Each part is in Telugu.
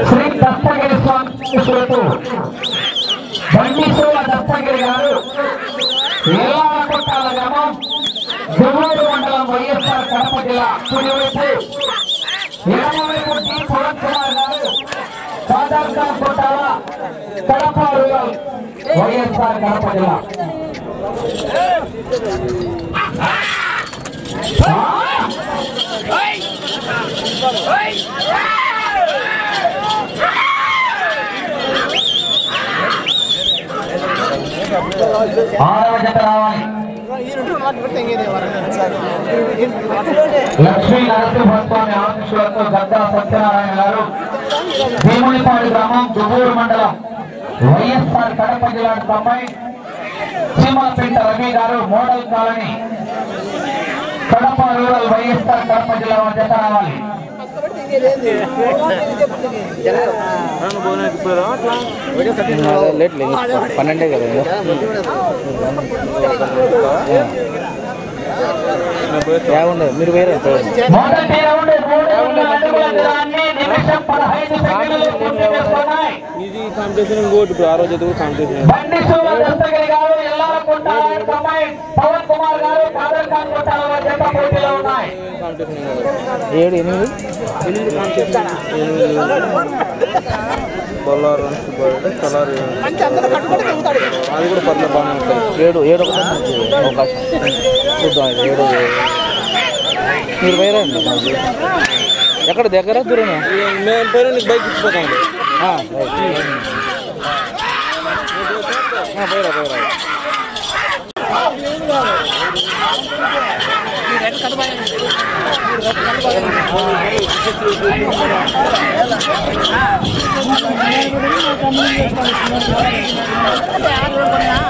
శ్రీ దత్తగిరి స్వామి బండిసోల దత్తగిరి గారు ఎల్లాకొట్టాల గ్రామం జమ్మూరు మండలం వైఎస్ఆర్ కడప జిల్లా కుడివైపు ఎడమవైపు టి పవన్ కుమార్ గారు సాధారణ కొట్టాల కడప రూరల్ వైఎస్ఆర్ కడప జిల్లా ఆరవ జత రావాలి లక్ష్మీ నరసింహస్వామి ఆశీస్సులతో గద్దా సత్యనారాయణ గారు భీమునిపాడు గ్రామం దువ్వూరు మండలం వైఎస్ఆర్ కడప జిల్లా అమ్మాయి సీమాపేట రవి గారు model colony Kadapa rural YSR Kadapa జిల్లా జత రావాలి పన్నెండే కదా మీరు వేరే ఇది కాంపిటీషన్ ఇంకోటి ఇప్పుడు ఆ రోజు ఎదుగు కాంపిటీషన్ ఏడు ఎనిమిది బొల్లారు కలర్ అది కూడా పర్లేదు బాగానే ఉంటుంది ఏడు అవకాశం చూద్దాం ఏడు మీరు వేరండి ఎక్కడ దగ్గర దూరం మేము పేరు నీకు బైక్ ఇచ్చిపోతాండి పోయిరా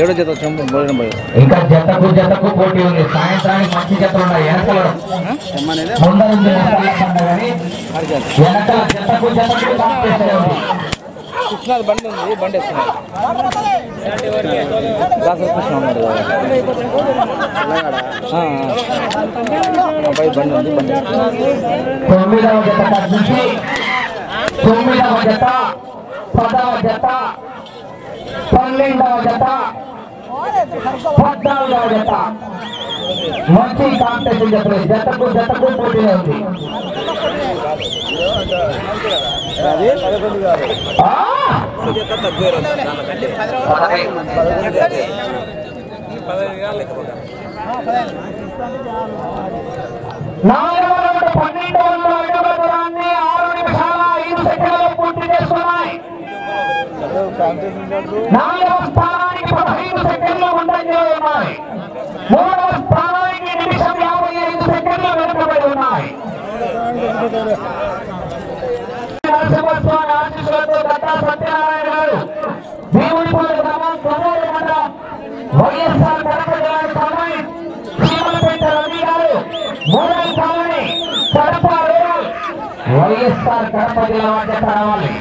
ఏడో జత భోజనం పోయి ఇంకా జతకు పోటీ ఉంది. సాయంత్రానికి మంచి జతలు ఉన్నాయి. వెనకల ముందర ఉంది వెనకాల జతకు కాంపిటీషన్ ఉంది. కృష్ణాది బండి ఉంది, బండి వేస్తున్నారు. దాసరి కృష్ణ ఉన్నాడు అబ్బాయి బండి ఉంది, బండి 9వ జత నుంచి 9వ జత 10వ జత 12వ జత 14వ జత మంచి కాంపిటీషన్ జతలు. జతకు పోటీనే ఉంది. నాలుగవ రౌండ్ 1200 అడుగుల దూరాన్ని 6 నిమిషాల 5 సెకండ్లలో పూర్తి చేస్తున్నాయి. 4వ స్థానానికి 15 సెకండ్లు ముందంజలో ఉన్నాయి. 3వ స్థానానికి నిమిషం 55 సెకండ్లు వెనుకబడి ఉన్నాయి. నరసింహస్వామి ఆశీస్సులతో గట్టా సత్యనారాయణ గారు భీమునిపాడు గ్రామం కొమ్మూరు మండలం వైఎస్ఆర్ కడప జిల్లా కాలనీ చీమలపేట రవి గారు మూడవ కాలనీ కడప రూరల్ వైఎస్ఆర్ కడప జిల్లా మధ్య రావాలి.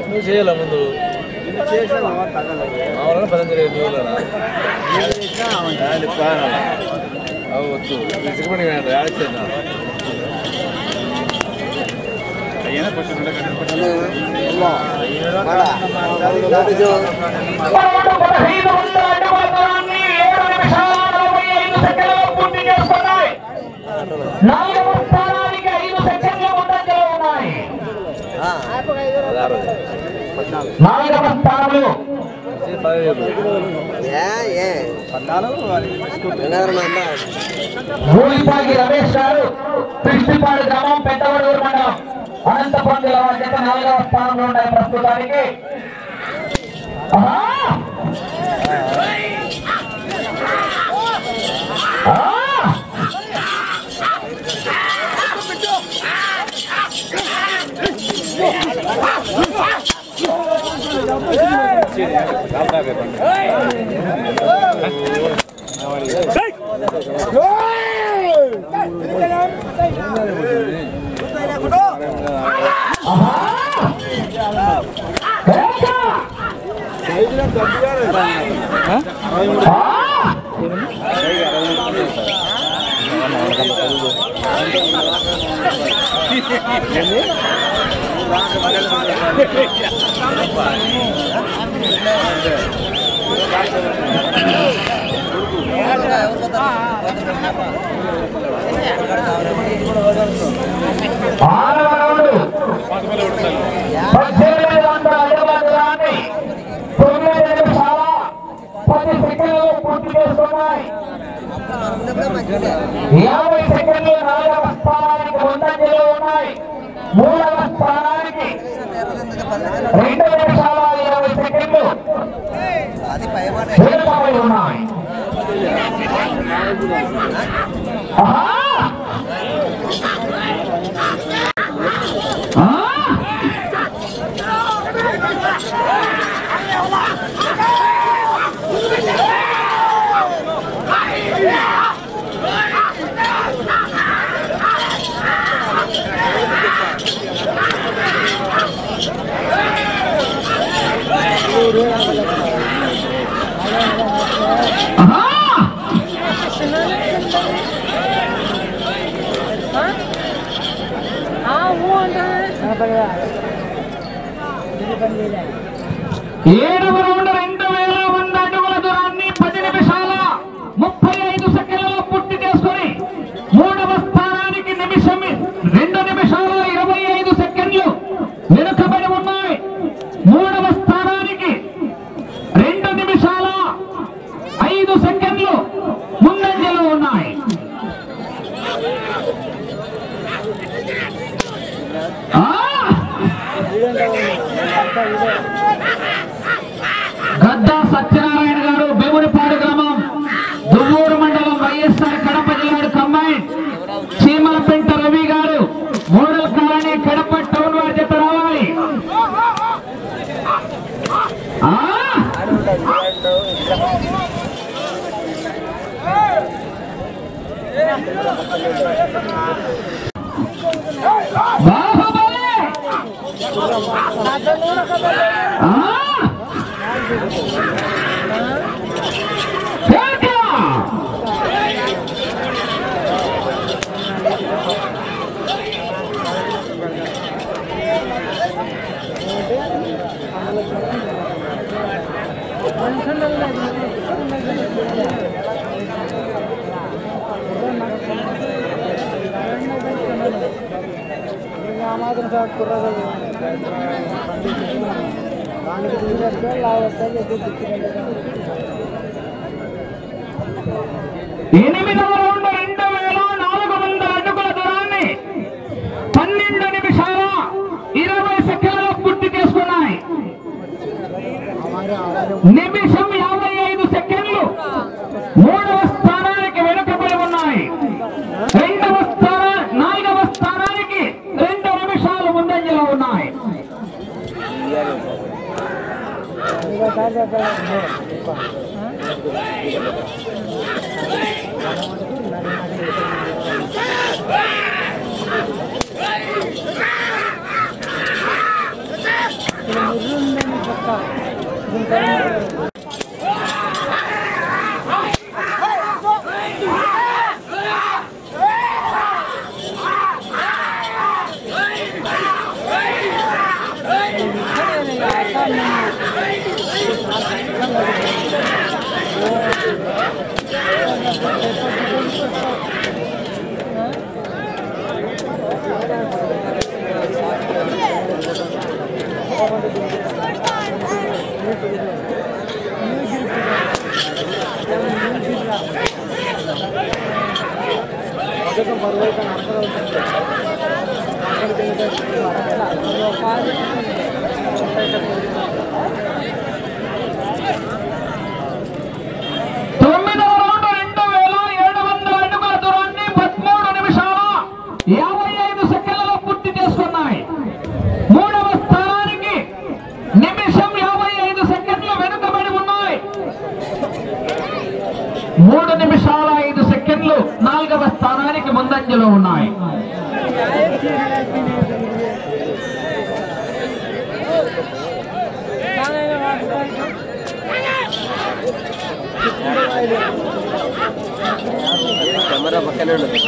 నువ్వు చేయాల ముందు మామూలుగా 15 వచ్చు ఇసుకపడి ఆడిచ్చేద్దా నాలుగవ స్థానానికి 5 సెకండ్ల ముందంజలో ఉన్నాయి. 4వ స్థానంలో ఊరిపాగి రమేష్ గారు పిచ్చిపాడు గ్రామం పెద్దవడూరు మండలం అనంతపురం జిల్లా జత 4వ స్థానంలో ఉన్నాయి ప్రస్తుతానికి. యాభై సెకండ్లు 4వ స్థానానికి ముందంజలో ఉన్నాయి. 3వ స్థానానికి 2 నిమిషాల 20 సెకండ్లు వెనుకబడి ఉన్నాయి. ఏడవ రౌండ్ 2000 అడుగుల దూరాన్ని 10 నిమిషాల 35 సెకండ్లలో పూర్తి చేసుకొని మూడవ స్థానానికి 2 నిమిషాల 25 సెకండ్లు వెనుకబడి ఉన్నాయి. మూడవ స్థానానికి 2 నిమిషాల 5 సెకండ్లు ముందంజలో ఉన్నాయి. గద్దా సత్యనారాయణ గారు, బేమునిపాడు గ్రామం, దువ్వూరు మండలం, వైఎస్ఆర్ కడప జిల్లా కంబైన్. చీమలపెంట రవి గారు, మోడల్ కాలనీ, కడప టౌన్ వారి జత రావాలి. బాహుబలి ఎనిమిదవ రౌండ్ 2400 అడుగుల దూరాన్ని 12 నిమిషాల 20 సెకండ్లలో పూర్తి చేసుకున్నాయి. నిమిషం 55 సెకండ్లు మూడవ స్థానానికి వెనుకబడి ఉన్నాయి. నాలుగవ స్థానానికి 2 నిమిషాలు ముందంజలో ఉన్నాయి. నాలుగవ స్థానానికి ముందంజలో ఉన్నాయి. కెమెరా పక్కనే ఉండదు.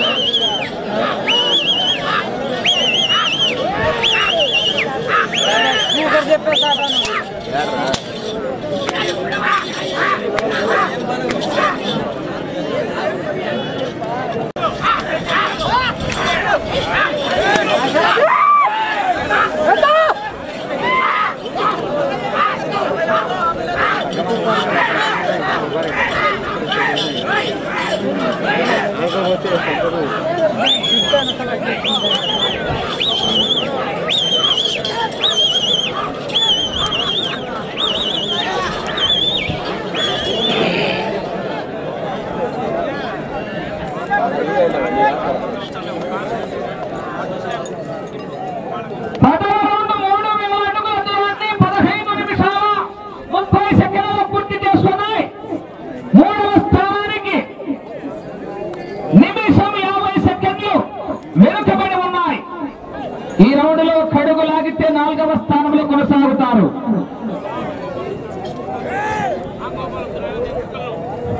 ఈ రౌండ్ లో కడుగు లాగితే 4వ స్థానంలో కొనసాగుతారు.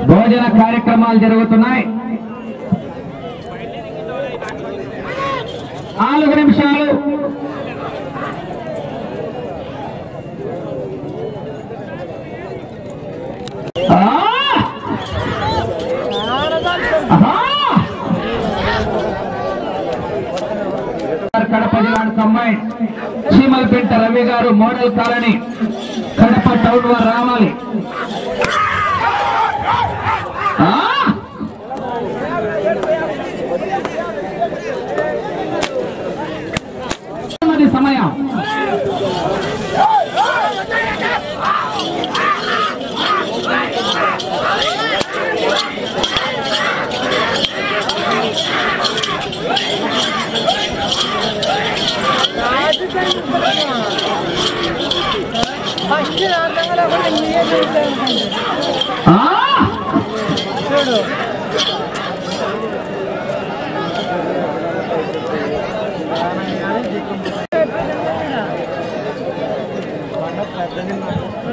భోజన కార్యక్రమాలు జరుగుతున్నాయి. 4 నిమిషాలు కడప జిల్లా కమ్మాయి చీమలపేట రవి గారు మోడల్ కాలనీ కడప టౌన్ వారు రావాలి. సమయం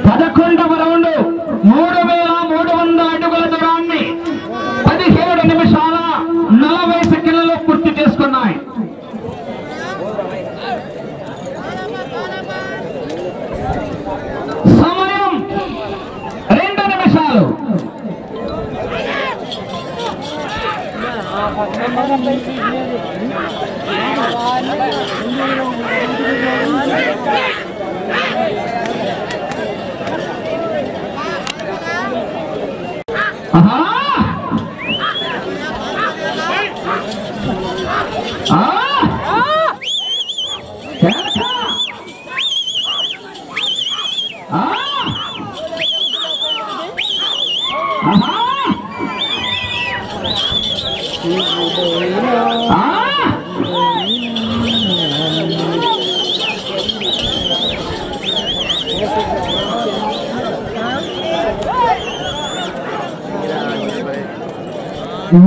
పదకొండవ రౌండ్ 3300 అడుగుల దూరాన్ని 17 నిమిషాల 40 సెకండ్లలో పూర్తి చేసుకున్నాయి. సమయం 2 నిమిషాలు.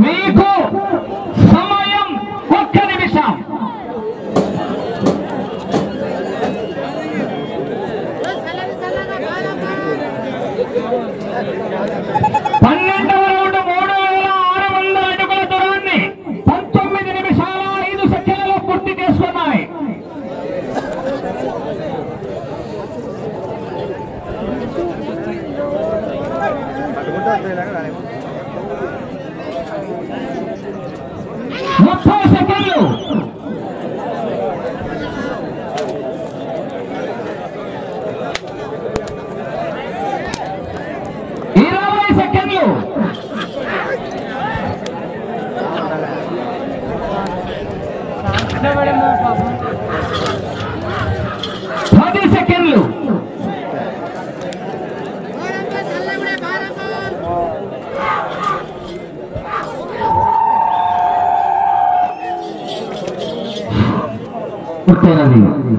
మీకు సమయం 1 నిమిషం. పన్నెండవ రౌండ్ 3600 అడుగుల దూరాన్ని 19 నిమిషాల 5 సెకండ్లలో పూర్తి చేసుకున్నాయి. సెకండ్లు 20 సెకండ్లు 10 సెకండ్లు 9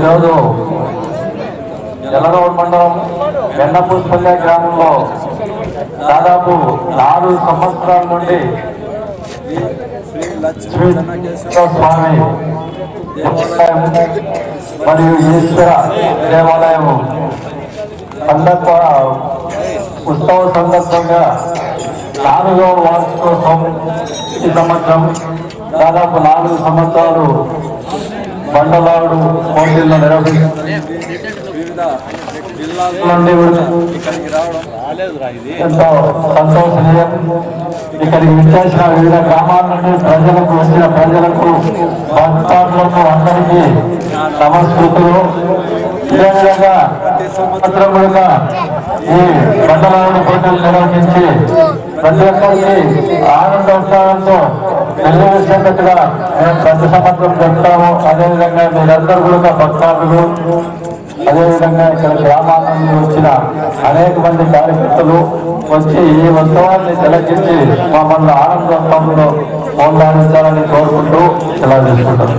ఈరోజు ఎల్లరోడ్ మండలం వెన్నపూసపల్లె గ్రామంలో దాదాపు 4 సంవత్సరాల నుండి స్వామి మరియు ఈశ్వర దేవాలయం ఉత్సవ సందర్భంగా 4వ వార్షికోత్సవం ఈ సంవత్సరం దాదాపు 4 సంవత్సరాలు బండలాడు పోటీలను నిర్వహించి నుండి ఎంతో సంతోషనీయం. ఇక్కడికి విచ్చేసిన వివిధ గ్రామాల నుండి వచ్చిన ప్రజలకు భక్తులకు అందరికీ నమస్కృతులు. ఇదే విధంగా సంవత్సరములుగా ఈ బండలాడు పోటీలు నిర్వహించి ప్రతి ఒక్కరికి ఆనందోత్సాహంతో పెళ్లి విషయంగా మేము ప్రతి సంవత్సరం చెప్తాము. అదేవిధంగా మీరందరూ కూడా భక్తాదులు, అదేవిధంగా ఇక్కడ గ్రామాల నుండి వచ్చిన అనేక మంది కార్యకర్తలు వచ్చి ఈ ఉత్సవాన్ని తిలకించి మమ్మల్ని ఆనందోత్సవంలో మోదాలించాలని కోరుకుంటూ ఇలా చేసుకుంటారు.